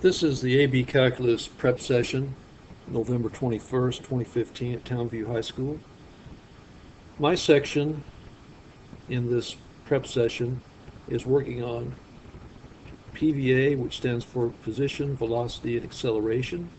This is the AB Calculus prep session, November 21st, 2015 at Townview High School. My section in this prep session is working on PVA, which stands for position, velocity, and acceleration.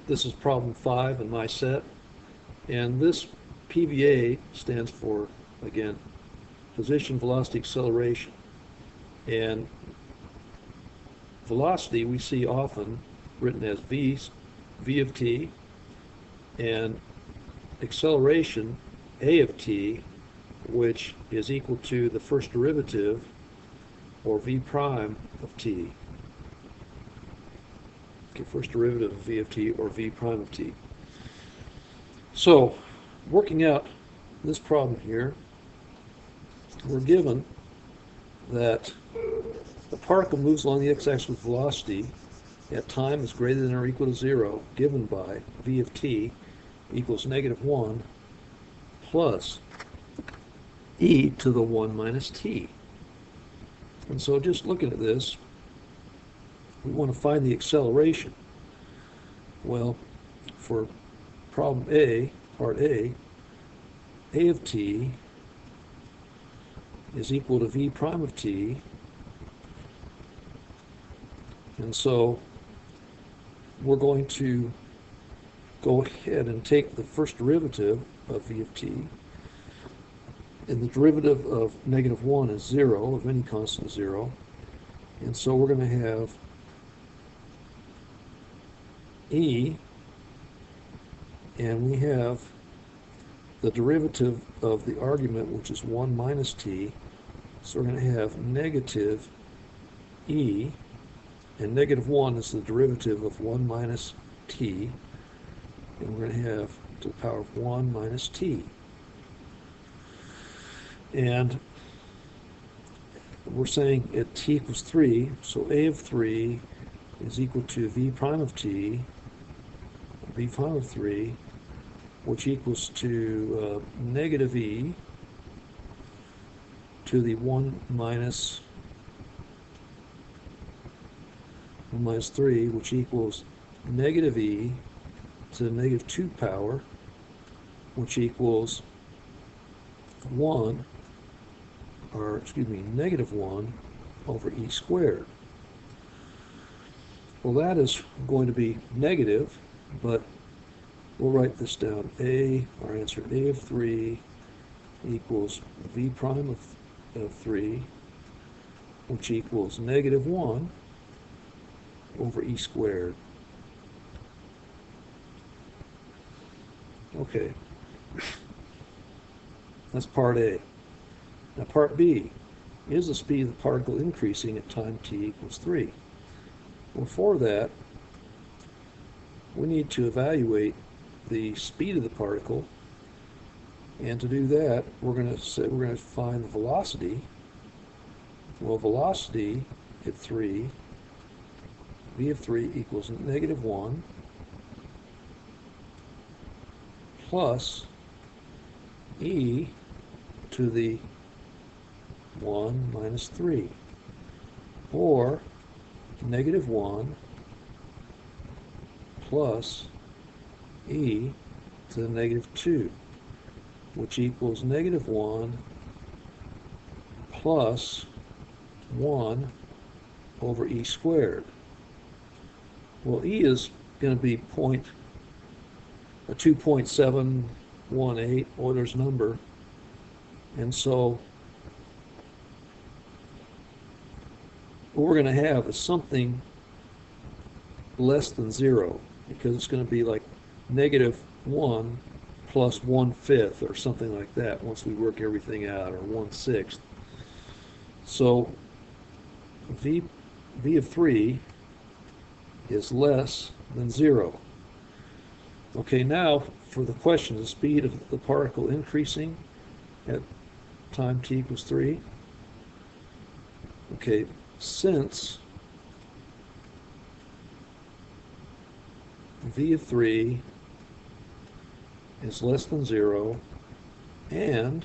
This is problem 5 in my set. And this PVA stands for, again, position, velocity, acceleration. And velocity we see often written as v of t, and acceleration a of t, which is equal to the first derivative, or v prime of t. Okay, first derivative of v of t, or v prime of t. So, working out this problem here, we're given that the particle moves along the x-axis with velocity at time is greater than or equal to 0, given by v of t equals -1 plus e to the 1 minus t. And so just looking at this, we want to find the acceleration. Well, for problem A, part A of t is equal to v prime of t. And so we're going to go ahead and take the first derivative of v of t, and the derivative of -1 is 0, of any constant 0, and so we're going to have e, and we have the derivative of the argument, which is 1 minus t, so we're going to have negative e, and -1 is the derivative of 1 minus t, and we're going to have to the power of 1 minus t. And we're saying at t equals 3, so a of 3 is equal to v prime of t, v prime of 3, which equals to negative e to the 1 minus 3, which equals negative e to the -2 power, which equals 1, or excuse me, -1 over e squared. Well, that is going to be negative, but we'll write this down. Our answer, a of 3 equals v prime of 3, which equals -1 over e squared. Okay, that's part A. Now part B, is the speed of the particle increasing at time t equals 3? Well, for that, we need to evaluate the speed of the particle, and to do that, we're going to find the velocity. Well, velocity at 3, v of 3 equals -1 plus e to the 1 minus 3, or -1 plus e to the -2, which equals -1 plus 1 over e squared. Well, e is going to be 2.718, Euler's number, and so what we're going to have is something less than 0, because it's going to be like -1 plus 1/5 or something like that once we work everything out, or 1/6. So v of 3 is less than 0. Okay, now for the question, the speed of the particle increasing at time t equals 3. Okay, since v of 3 is less than 0 and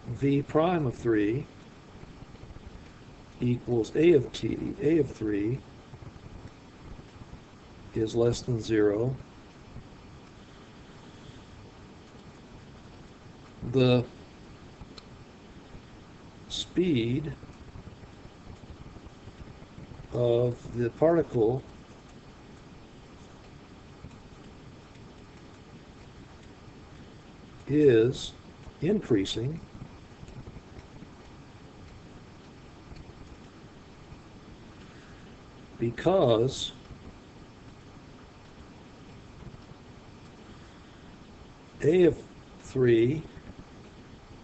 v prime of 3 equals a of 3, is less than 0, the speed of the particle is increasing because A of 3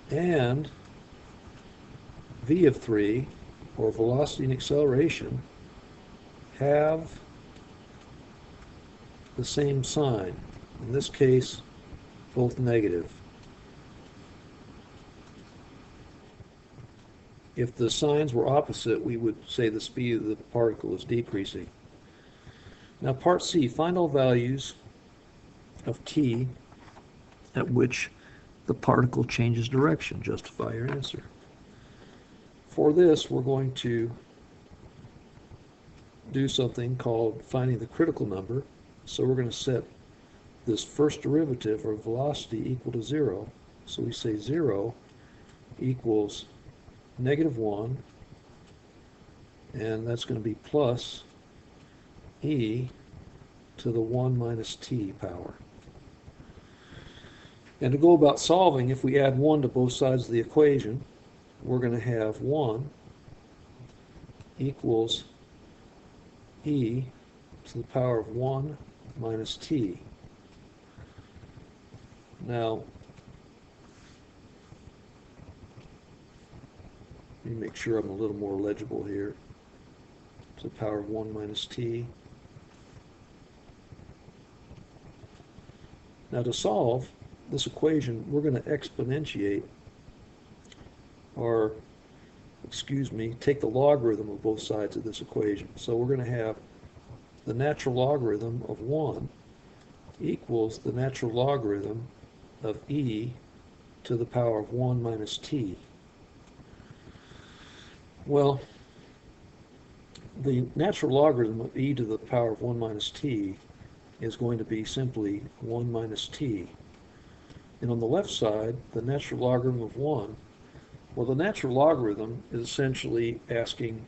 and V of 3, or velocity and acceleration, have the same sign. In this case, both negative. If the signs were opposite, we would say the speed of the particle is decreasing. Now, part C, find all values of t at which the particle changes direction. Justify your answer. For this, we're going to do something called finding the critical number. So we're going to set this first derivative, or velocity, equal to 0. So we say 0 equals -1, and that's going to be plus e to the 1 minus t power. And to go about solving, if we add 1 to both sides of the equation, we're going to have 1 equals e to the power of 1 minus t. Now, let me make sure I'm a little more legible here. To the power of 1 minus t. Now, to solve this equation, we're going to exponentiate, or, excuse me, take the logarithm of both sides of this equation. So we're going to have the natural logarithm of 1 equals the natural logarithm of e to the power of 1 minus t. Well, the natural logarithm of e to the power of 1 minus t is going to be simply 1 minus t. And on the left side, the natural logarithm of 1, well, the natural logarithm is essentially asking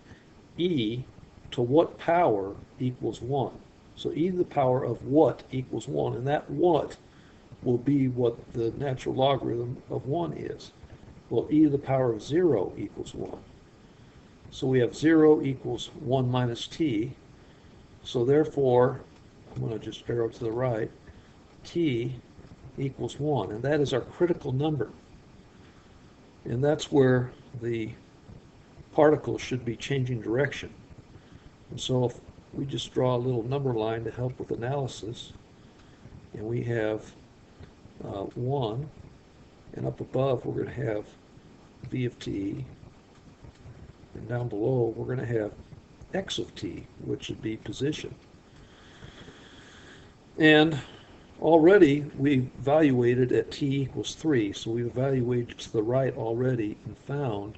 e to what power equals 1. So e to the power of what equals 1, and that what will be what the natural logarithm of 1 is. Well, e to the power of 0 equals 1. So we have 0 equals 1 minus t. So therefore, I'm going to just arrow to the right, t equals 1. And that is our critical number. And that's where the particle should be changing direction. And so if we just draw a little number line to help with analysis, and we have 1, and up above we're going to have v of t, and down below we're going to have x of t, which would be position. And already we evaluated at t equals 3, so we've evaluated to the right already and found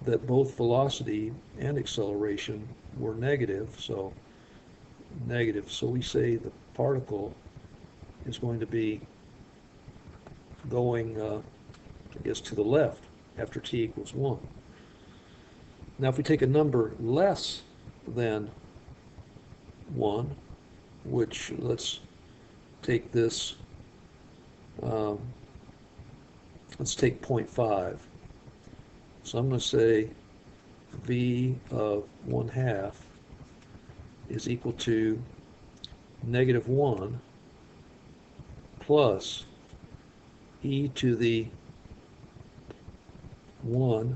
that both velocity and acceleration were negative, so we say the particle is going to be going, I guess, to the left after t equals 1. Now if we take a number less than 1, which, let's take this, let's take 0.5. So I'm going to say v of 1/2 is equal to -1 plus e to the 1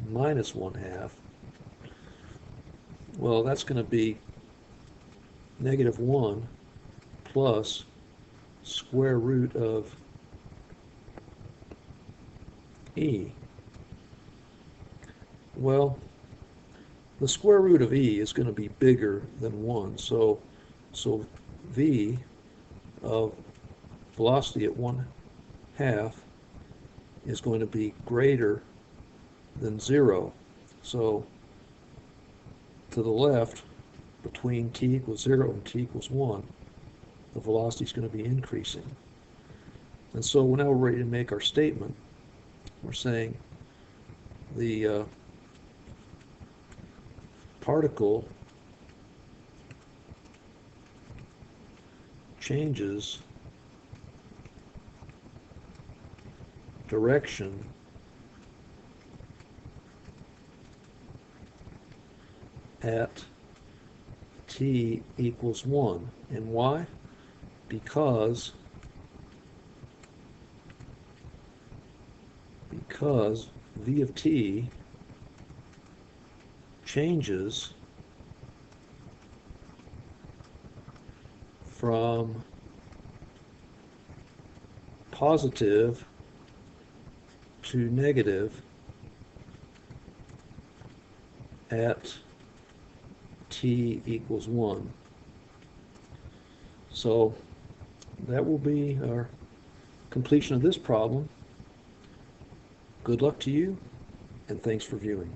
minus 1/2. Well, that's going to be -1 plus square root of e. Well, the square root of e is going to be bigger than 1, so v of velocity at 1/2 is going to be greater than 0. So to the left, between t equals 0 and t equals 1, the velocity is going to be increasing. And so now we're ready to make our statement. We're saying the particle changes direction at t equals 1. And why? Because v of t changes from positive to negative at t equals 1. So that will be our completion of this problem. Good luck to you, and thanks for viewing.